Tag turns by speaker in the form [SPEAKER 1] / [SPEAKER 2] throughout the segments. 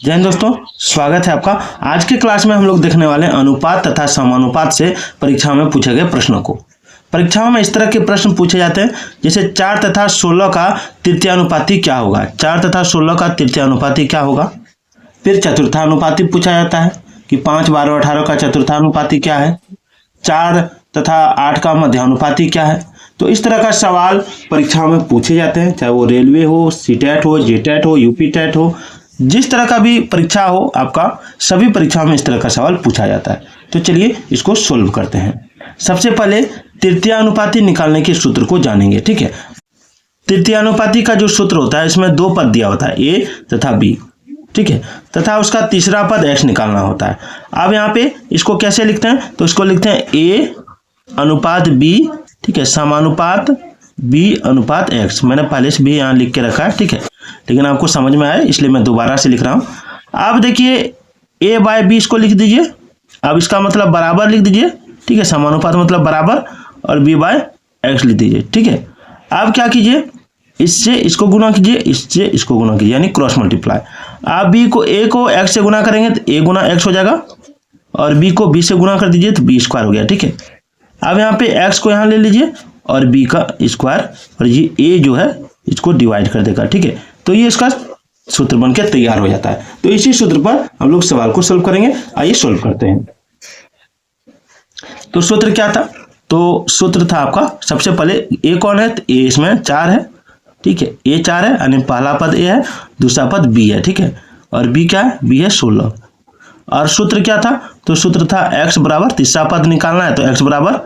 [SPEAKER 1] जय हिंद दोस्तों, स्वागत है आपका। आज के क्लास में हम लोग देखने वाले हैं अनुपात तथा समानुपात से परीक्षाओं में पूछे गए प्रश्नों को। परीक्षाओं में इस तरह के प्रश्न पूछे जाते हैं जैसे 4 तथा 16 का तृतीयानुपाती क्या होगा। 4 तथा 16 का तृतीयानुपाती क्या होगा। फिर चतुर्थानुपाती पूछा जाता है कि 5, 12, 18 का चतुर्थानुपाती क्या है। 4 तथा 8 का मध्यानुपाती क्या है। तो इस तरह का सवाल परीक्षाओं में पूछे जाते हैं, चाहे वो रेलवे हो, सीटेट हो, जेटेट हो, यूपी टेट हो, जिस तरह का भी परीक्षा हो आपका, सभी परीक्षाओं में इस तरह का सवाल पूछा जाता है। तो चलिए इसको सोल्व करते हैं। सबसे पहले तृतीयानुपाती निकालने के सूत्र को जानेंगे। ठीक है, तृतीयानुपाती का जो सूत्र होता है इसमें 2 पद दिया होता है, ए तथा बी। ठीक है, तथा उसका तीसरा पद एक्स निकालना होता है। अब यहाँ पे इसको कैसे लिखते हैं, तो इसको लिखते हैं ए अनुपात बी। ठीक है, समानुपात बी अनुपात एक्स। मैंने पहले से भी यहाँ लिख के रखा है, ठीक है, लेकिन आपको समझ में आए इसलिए मैं दोबारा से लिख रहा हूँ। आप देखिए ए बाय बी इसको लिख दीजिए। अब इसका मतलब बराबर लिख दीजिए। ठीक है, समानुपात मतलब बराबर, और बी बाय एक्स लिख दीजिए। ठीक है, आप क्या कीजिए, इससे इसको गुना कीजिए, इससे इसको गुना कीजिए, यानी क्रॉस मल्टीप्लाई। आप बी को ए को एक्स से गुना करेंगे तो ए गुना एक्स हो जाएगा, और बी को बी से गुना कर दीजिए तो बी स्क्वायर हो गया। ठीक है, अब यहाँ पे एक्स को यहाँ ले लीजिए और बी का स्क्वायर, और ये ए जो है इसको डिवाइड कर देगा। ठीक है, तो ये इसका सूत्र बनकर तैयार हो जाता है। तो इसी सूत्र पर हम लोग सवाल को सोल्व करेंगे। आइए सोल्व करते हैं। तो सूत्र क्या था, तो सूत्र था आपका, सबसे पहले ए कौन है, तो ए इसमें 4 है। ठीक है, ए 4 है, यानी पहला पद ए है, दूसरा पद बी है। ठीक है, और बी क्या है, बी है 16। और सूत्र क्या था, तो सूत्र था एक्स बराबर, तीसरा पद निकालना है तो एक्स बराबर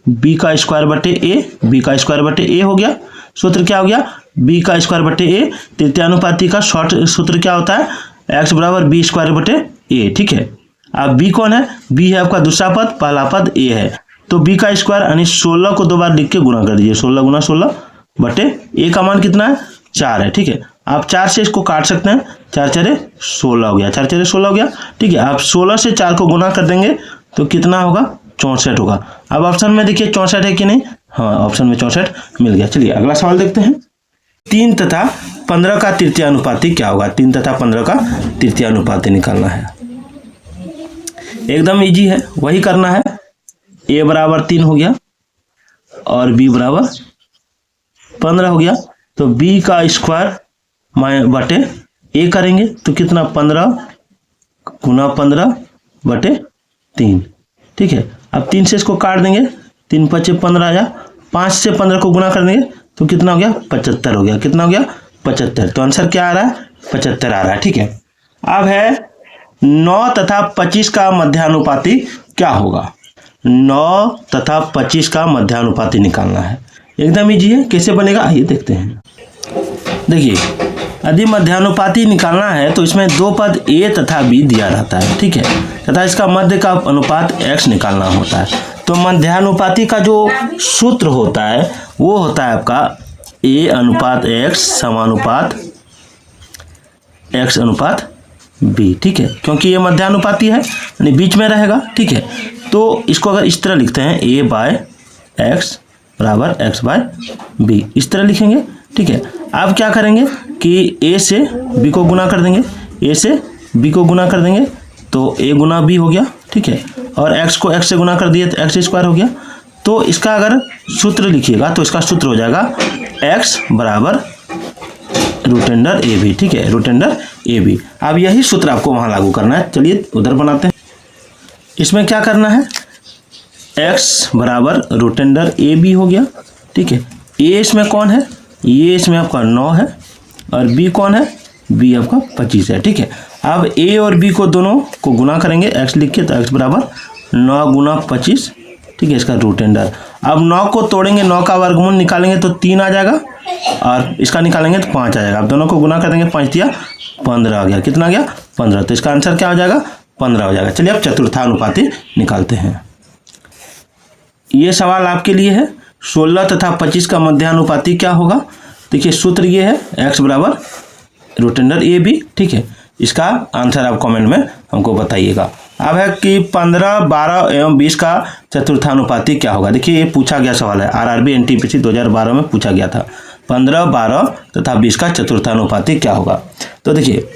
[SPEAKER 1] बी का स्क्वायर बटे ए, बी का स्क्वायर बटे ए हो गया। सूत्र क्या हो गया, बी का स्क्वायर बटे ए। तृतीयानुपाती का शॉर्ट सूत्र क्या होता है, एक्स बराबर बी स्क्वायर बटे ए। ठीक है, अब बी कौन है, बी है आपका दूसरा पद, पहला पद ए है, तो बी का स्क्वायर यानी 16 को 2 बार लिख के गुना कर दीजिए। 16 गुना 16 बटे ए का मान कितना है, 4 है। ठीक है, आप 4 से इसको काट सकते हैं, 4 4 16 हो गया, 4 4 16 हो गया। ठीक है, आप 16 से 4 को गुना कर देंगे तो कितना होगा, 64 होगा। अब ऑप्शन में देखिए 64 है कि नहीं, हाँ ऑप्शन में 64 मिल गया। चलिए अगला सवाल देखते हैं। 3 तथा 15 का तृतीयानुपाती क्या होगा। 3 तथा 15 का तृतीयानुपाती निकालना है, एकदम इजी है, वही करना है। ए बराबर 3 हो गया और बी बराबर 15 हो गया, तो बी का स्क्वायर बटे ए करेंगे तो कितना, 15 गुना 15 बटे 3। ठीक है, अब 3 से इसको काट देंगे, 3 5 15 आया, 5 से 15 को गुना कर देंगे तो कितना हो गया, 75 हो गया। कितना हो गया, 75। तो आंसर क्या आ रहा है, 75 आ रहा है। ठीक है, अब है 9 तथा 25 का मध्यानुपाती क्या होगा। 9 तथा 25 का मध्यानुपाती निकालना है, एकदम इजी है। कैसे बनेगा आइए देखते हैं। देखिए, यदि मध्यानुपाती निकालना है तो इसमें 2 पद ए तथा बी दिया रहता है। ठीक है, तथा इसका मध्य का अनुपात एक्स निकालना होता है। तो मध्यानुपाती का जो सूत्र होता है वो होता है आपका ए अनुपात एक्स समानुपात एक्स अनुपात बी। ठीक है, क्योंकि ये मध्यानुपाती है यानी बीच में रहेगा। ठीक है, तो इसको अगर इस तरह लिखते हैं, ए बाय एक्स बराबर एक्स बाय बी, इस तरह लिखेंगे। ठीक है, अब क्या करेंगे कि ए से बी को गुना कर देंगे, ए से बी को गुना कर देंगे तो ए गुना बी हो गया। ठीक है, और एक्स को एक्स से गुना कर दिए तो एक्स स्क्वायर हो गया। तो इसका अगर सूत्र लिखिएगा तो इसका सूत्र हो जाएगा एक्स बराबर रूट अंडर ए बी। ठीक है, रूट अंडर ए बी। अब यही सूत्र आपको वहाँ लागू करना है। चलिए उधर बनाते हैं। इसमें क्या करना है, एक्स बराबर रूट अंडर ए बी हो गया। ठीक है, ए इसमें कौन है, ये इसमें आपका 9 है, और बी कौन है, बी आपका 25 है। ठीक है, अब ए और बी को दोनों को गुना करेंगे, एक्स लिख के, तो एक्स बराबर 9 गुना 25। ठीक है, इसका रूट अंडर। अब 9 को तोड़ेंगे, 9 का वर्गमूल निकालेंगे तो 3 आ जाएगा, और इसका निकालेंगे तो 5 आ जाएगा। अब दोनों को गुना कर देंगे, 5 दिया 15 आ गया। कितना आ गया, 15। तो इसका आंसर क्या हो जाएगा, 15 हो जाएगा। चलिए अब चतुर्थानुपाती निकालते हैं। ये सवाल आपके लिए है, 16 तथा 25 का मध्यानुपाती क्या होगा। देखिए सूत्र ये है, एक्स बराबर रूट अंडर ए बी। ठीक है, इसका आंसर आप कमेंट में हमको बताइएगा। अब है कि 15, 12 एवं 20 का चतुर्थानुपाती क्या होगा। देखिए ये पूछा गया सवाल है, आरआरबी एनटीपीसी 2012 में पूछा गया था। 15, 12 तथा 20 का चतुर्थानुपाती क्या होगा। तो देखिए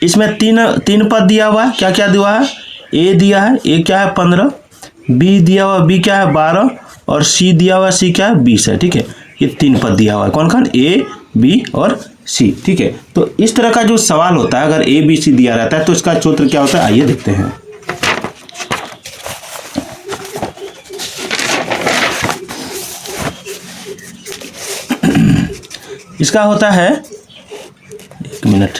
[SPEAKER 1] इसमें तीन पद दिया हुआ है, क्या क्या दिया है, ए दिया है, ए क्या है 15, बी दिया हुआ, बी क्या है 12, और सी दिया हुआ, सी क्या है 20 है। ठीक है, ये 3 पद दिया हुआ है, कौन कौन, ए बी और सी। ठीक है, तो इस तरह का जो सवाल होता है, अगर ए बी सी दिया रहता है तो इसका सूत्र क्या होता है, आइए देखते हैं। इसका होता है, एक मिनट,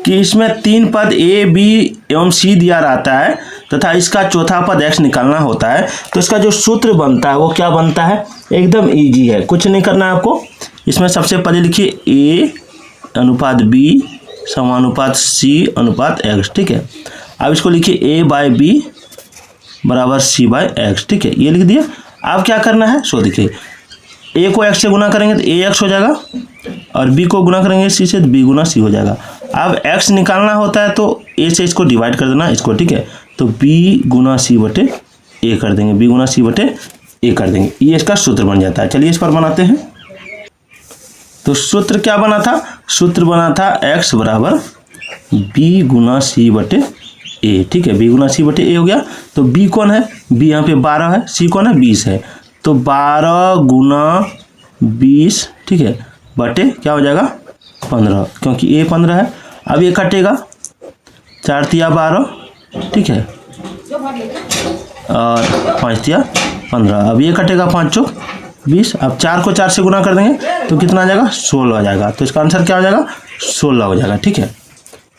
[SPEAKER 1] कि इसमें 3 पद ए बी एवं सी दिया रहता है तथा इसका चौथा पद x निकालना होता है, तो इसका जो सूत्र बनता है वो क्या बनता है, एकदम इजी है, कुछ नहीं करना है आपको। इसमें सबसे पहले लिखिए a अनुपात b समानुपात c अनुपात x। ठीक है, अब इसको लिखिए a बाय b बराबर c बाय x। ठीक है, ये लिख दिया। अब क्या करना है, सो देखिए, a को x से गुना करेंगे तो ax हो जाएगा, और b को गुना करेंगे c से तो b गुना c हो जाएगा। अब x निकालना होता है तो a से इसको डिवाइड कर देना, इसको। ठीक है, तो b गुना c बटे a कर देंगे, b गुना c बटे a कर देंगे, ये इसका सूत्र बन जाता है। चलिए इस पर बनाते हैं। तो सूत्र क्या बना था, सूत्र बना था x बराबर b गुना c बटे a। ठीक है, b गुना c बटे a हो गया। तो b कौन है, b यहाँ पे 12 है, c कौन है 20 है, तो 12 गुना 20, ठीक है, बटे क्या हो जाएगा 15, क्योंकि a 15 है। अब ये कटेगा, 4 तिया 12, ठीक है, और 5 तिया 15। अब ये कटेगा 5 चौक 20। अब 4 को 4 से गुना कर देंगे तो कितना आ जाएगा, 16 आ जाएगा। तो इसका आंसर क्या हो जाएगा, 16 हो जाएगा। ठीक है,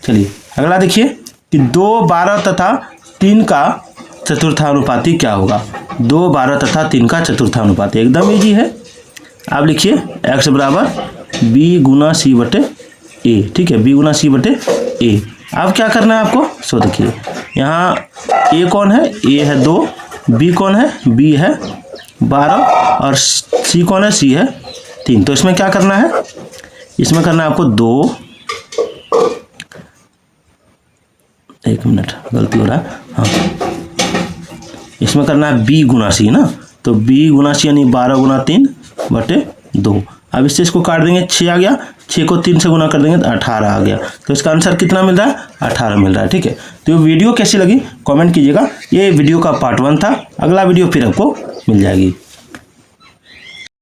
[SPEAKER 1] चलिए अगला देखिए कि 2 12 तथा 3 का चतुर्थानुपाती क्या होगा। 2 12 तथा 3 का चतुर्थानुपाती एकदम इजी है। आप लिखिए x बराबर b गुना c बटे a। ठीक है, b गुना c बटे a। अब क्या करना है आपको, सो देखिए यहाँ a कौन है, a है 2, b कौन है, b है 12, और c कौन है, c है 3। तो इसमें क्या करना है, इसमें करना है आपको 2, एक मिनट गलती हो रहा है, हाँ, इसमें करना है b गुना c ना, तो b गुना c यानी 12 गुना 3 बटे 2। अब इससे इसको काट देंगे, 6 आ गया, 6 को 3 से गुना कर देंगे तो 18 आ गया। तो इसका आंसर कितना मिल रहा है, 18 मिल रहा है। ठीक है, तो ये वीडियो कैसी लगी कमेंट कीजिएगा। ये वीडियो का पार्ट 1 था, अगला वीडियो फिर आपको मिल जाएगी।